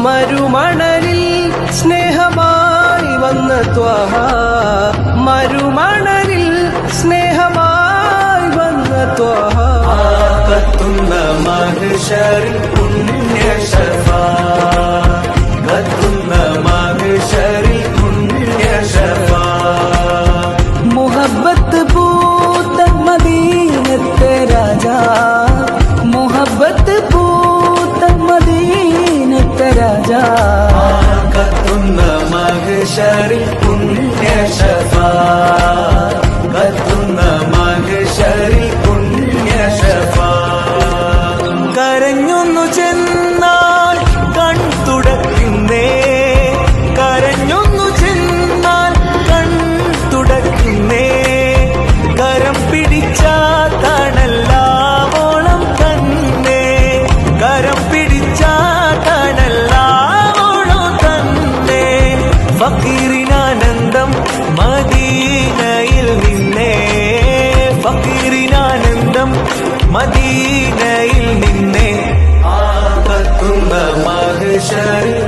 മരുമണലിൽ സ്നേഹമായി വന്ന ത്വഹ, മരുമണലിൽ സ്നേഹമായി വന്ന ത്വഹ, കത്തുന്ന മഹ്ശറിൽ പുണ്യ ശഫാഅത്ത്, കത്തുന്ന മഹ്ശറിൽ പുണ്യ ശഫാഅത്ത്. മുഹബ്ബത്ത് പൂത്ത മദീനത്തെ രാജാ, മുഹബ്ബത്ത് പൂത്ത മദീനത്തെ രാജാ, കത്തുന്ന മഹ്ശറിൽ പുണ്യ ശഫാഅത്ത്, കത്തുന്ന മഹ്ശറിൽ പുണ്യ ശഫാഅത്ത്. കരഞ്ഞൊന്നു ചെന്നാൽ കൺ തുടക്കുന്നേ, കരഞ്ഞൊന്നു ചെന്നാൽ കൺ തുടക്കുന്നേ, കരം പിടിച്ച തണല്ലാവോളം തന്നെ, കരം പിടിച്ച തണല്ലാവോളം തന്നെ. ഫക്കീറിനാനന്ദം മദീനയിൽ നിന്നേ, ഫക്കീറിനാനന്ദം മദീനയിൽ നിന്നേ, കത്തുന്ന മഹ്ശറിൽ